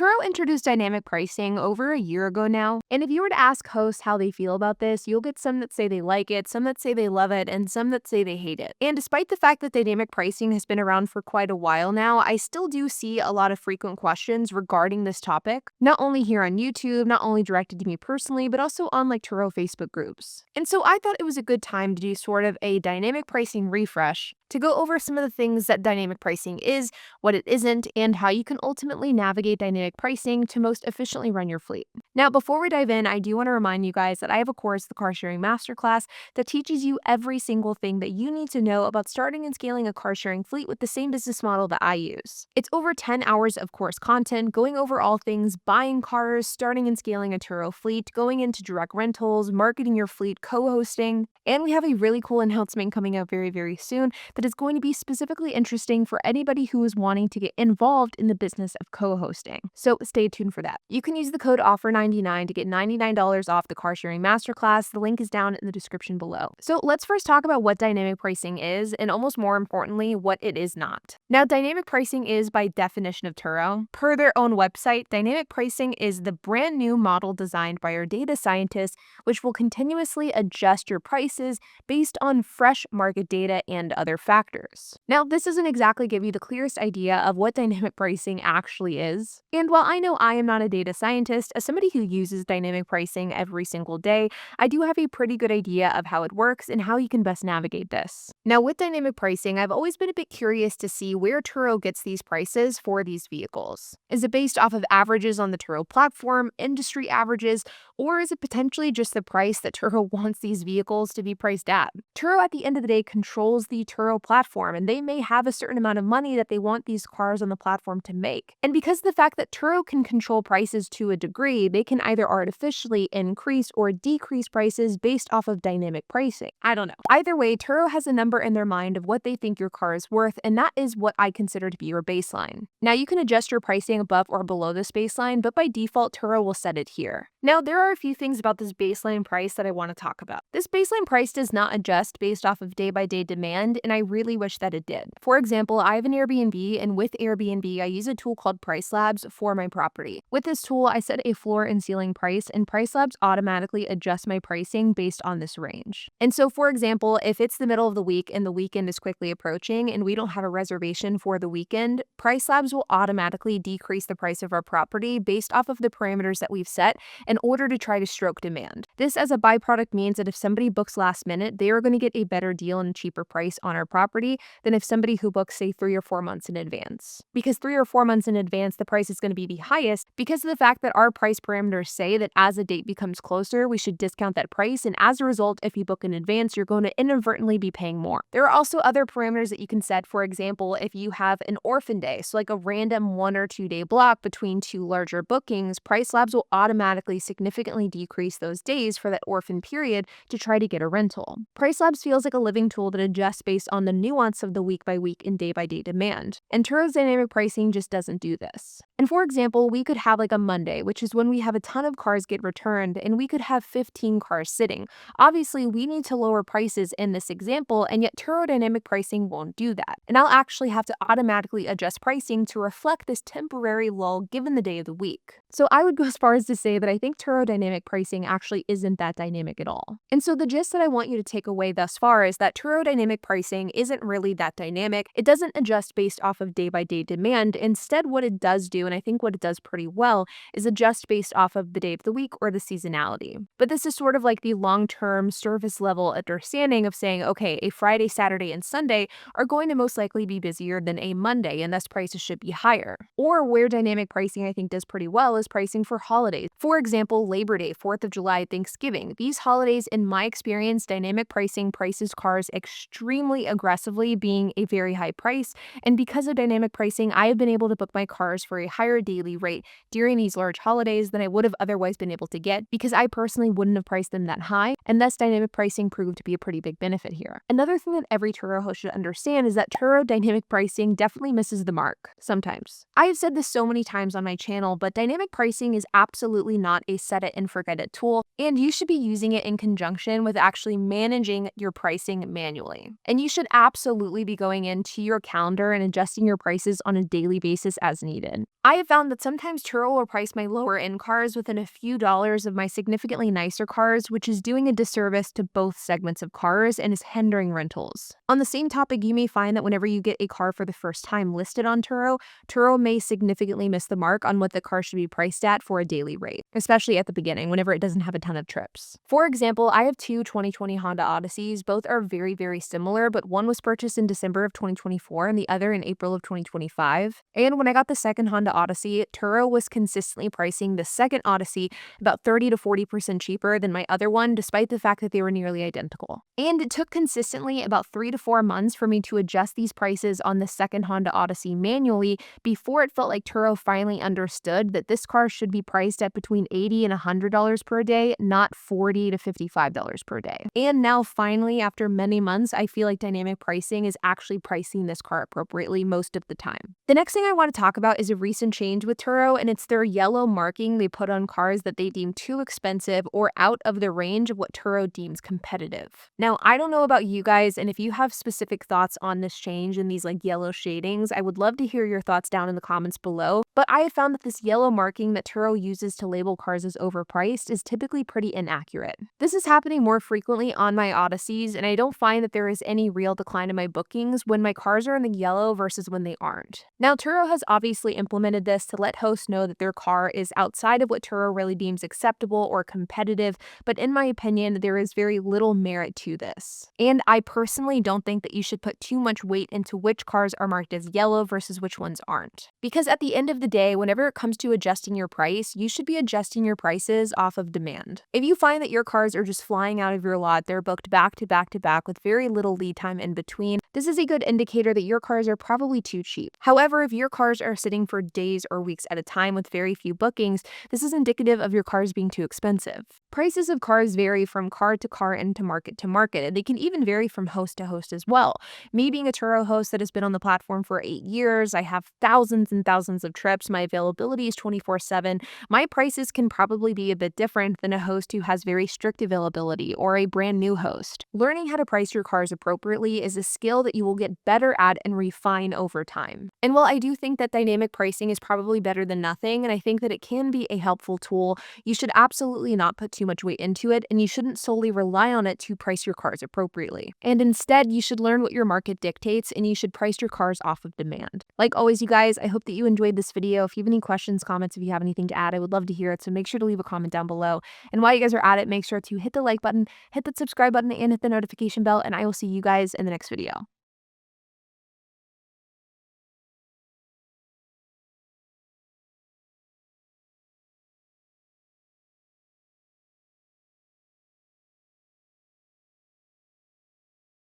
Turo introduced dynamic pricing over a year ago now, and if you were to ask hosts how they feel about this, you'll get some that say they like it, some that say they love it, and some that say they hate it. And despite the fact that dynamic pricing has been around for quite a while now, I still do see a lot of frequent questions regarding this topic, not only here on YouTube, not only directed to me personally, but also on like Turo Facebook groups. And so I thought it was a good time to do sort of a dynamic pricing refresh to go over some of the things that dynamic pricing is, what it isn't, and how you can ultimately navigate dynamic pricing to most efficiently run your fleet. Now, before we dive in, I do want to remind you guys that I have a course, the Car Sharing Masterclass, that teaches you every single thing that you need to know about starting and scaling a car sharing fleet with the same business model that I use. It's over 10 hours of course content going over all things buying cars, starting and scaling a Turo fleet, going into direct rentals, marketing your fleet, co-hosting, and we have a really cool announcement coming out very, very soon that is going to be specifically interesting for anybody who is wanting to get involved in the business of co-hosting. So stay tuned for that. You can use the code OFFER99 to get $99 off the Car Sharing Masterclass. The link is down in the description below. So let's first talk about what dynamic pricing is, and almost more importantly, what it is not. Now, dynamic pricing is by definition of Turo. Per their own website, dynamic pricing is the brand new model designed by our data scientists, which will continuously adjust your prices based on fresh market data and other factors. Now, this doesn't exactly give you the clearest idea of what dynamic pricing actually is. And while I know I am not a data scientist, as somebody who uses dynamic pricing every single day, I do have a pretty good idea of how it works and how you can best navigate this. Now, with dynamic pricing, I've always been a bit curious to see where Turo gets these prices for these vehicles. Is it based off of averages on the Turo platform, industry averages, or is it potentially just the price that Turo wants these vehicles to be priced at? Turo, at the end of the day, controls the Turo platform, and they may have a certain amount of money that they want these cars on the platform to make. And because of the fact that Turo can control prices to a degree, they can either artificially increase or decrease prices based off of dynamic pricing. I don't know. Either way, Turo has a number in their mind of what they think your car is worth, and that is what I consider to be your baseline. Now, you can adjust your pricing above or below this baseline, but by default, Turo will set it here. Now, there are a few things about this baseline price that I want to talk about. This baseline price does not adjust based off of day-by-day demand, and I really wish that it did. For example, I have an Airbnb, and with Airbnb, I use a tool called Price Labs for my property. With this tool, I set a floor and ceiling price, and Price Labs automatically adjusts my pricing based on this range. And so, for example, if it's the middle of the week and the weekend is quickly approaching and we don't have a reservation for the weekend, Price Labs will automatically decrease the price of our property based off of the parameters that we've set in order to try to stroke demand. This, as a byproduct, means that if somebody books last minute, they are going to get a better deal and a cheaper price on our property than if somebody who books, say, 3 or 4 months in advance. Because 3 or 4 months in advance, the price is going to be the highest because of the fact that our price parameters say that as a date becomes closer, we should discount that price. And as a result, if you book in advance, you're going to inadvertently be paying more. There are also other parameters that you can set. For example, if you have an orphan day, so like a random 1 or 2 day block between 2 larger bookings, Price Labs will automatically significantly decrease those days for that orphan period to try to get a rental. Price Labs feels like a living tool that adjusts based on the nuance of the week by week and day by day demand. And Turo's dynamic pricing just doesn't do this. And for example, we could have like a Monday, which is when we have a ton of cars get returned, and we could have 15 cars sitting. Obviously, we need to lower prices in this example, and yet Turo dynamic pricing won't do that. And I'll actually have to automatically adjust pricing to reflect this temporary lull given the day of the week. So I would go as far as to say that I think Turo dynamic pricing actually isn't that dynamic at all. And so the gist that I want you to take away thus far is that Turo dynamic pricing isn't really that dynamic. It doesn't adjust based off of day-by-day demand. Instead, what it does do, and I think what it does pretty well, is adjust based off of the day of the week or the seasonality. But this is sort of like the long-term surface level understanding of saying, okay, a Friday, Saturday, and Sunday are going to most likely be busier than a Monday, and thus prices should be higher. Or where dynamic pricing I think does pretty well is pricing for holidays. For example, Labor Day, 4th of July, Thanksgiving. These holidays, in my experience, dynamic pricing prices cars extremely aggressively, being a very high price. And because of dynamic pricing, I have been able to book my cars for a higher daily rate during these large holidays than I would have otherwise been able to get because I personally wouldn't have priced them that high, and thus dynamic pricing proved to be a pretty big benefit here. Another thing that every Turo host should understand is that Turo dynamic pricing definitely misses the mark sometimes. I have said this so many times on my channel, but dynamic pricing is absolutely not a set it and forget it tool, and you should be using it in conjunction with actually managing your pricing manually. And you should absolutely be going into your calendar and adjusting your prices on a daily basis as needed. I have found that sometimes Turo will price my lower end cars within a few dollars of my significantly nicer cars, which is doing a disservice to both segments of cars and is hindering rentals. On the same topic, you may find that whenever you get a car for the first time listed on Turo, Turo may significantly miss the mark on what the car should be priced at for a daily rate, especially at the beginning whenever it doesn't have a ton of trips. For example, I have two 2020 Honda Odysseys. Both are very, very similar, but one was purchased in December of 2024 and the other in April of 2025. And when I got the second Honda Odyssey, Turo was consistently pricing the second Odyssey about 30 to 40% cheaper than my other one, despite the fact that they were nearly identical. And it took consistently about 3 to 4 months for me to adjust these prices on the second Honda Odyssey manually before it felt like Turo finally understood that this car should be priced at between $80 and $100 per day, not $40 to $55 per day. And now finally, after many months, I feel like dynamic pricing is actually pricing this car appropriately most of the time. The next thing I want to talk about is a recent change with Turo, and it's their yellow marking they put on cars that they deem too expensive or out of the range of what Turo deems competitive. Now, I don't know about you guys, and if you have specific thoughts on this change and these like yellow shadings, I would love to hear your thoughts down in the comments below. But I have found that this yellow marking that Turo uses to label cars as overpriced is typically pretty inaccurate. This is happening more frequently on my Odysseys, and I don't find that there is any real decline in my bookings when my cars are in the yellow versus when they aren't. Now, Turo has obviously implemented this to let hosts know that their car is outside of what Turo really deems acceptable or competitive, but in my opinion, there is very little merit to this. And I personally don't think that you should put too much weight into which cars are marked as yellow versus which ones aren't. Because at the end of the day, whenever it comes to adjusting your price, you should be adjusting your prices off of demand. If you find that your cars are just flying out of your lot, they're booked back to back to back with very little lead time in between, this is a good indicator that your cars are probably too cheap. However, if your cars are sitting for days or weeks at a time with very few bookings, this is indicative of your cars being too expensive. Prices of cars vary from car and to market, and they can even vary from host to host as well. Me being a Turo host that has been on the platform for 8 years, I have thousands and thousands of trips, my availability is 24/7, my prices can probably be a bit different than a host who has very strict availability or a brand new host. Learning how to price your cars appropriately is a skill that you will get better at and refine over time. And while I do think that dynamic pricing is probably better than nothing, and I think that it can be a helpful tool, you should absolutely not put too much weight into it, and you shouldn't solely rely on it to price your cars appropriately. And instead, you should learn what your market dictates, and you should price your cars off of demand. Like always, you guys, I hope that you enjoyed this video. If you have any questions, comments, if you have anything to add, I would love to hear it, so make sure to leave a comment down below. And while you guys are at it, make sure to hit the like button, hit that subscribe button, and hit the notification bell, and I will see you guys in the next video.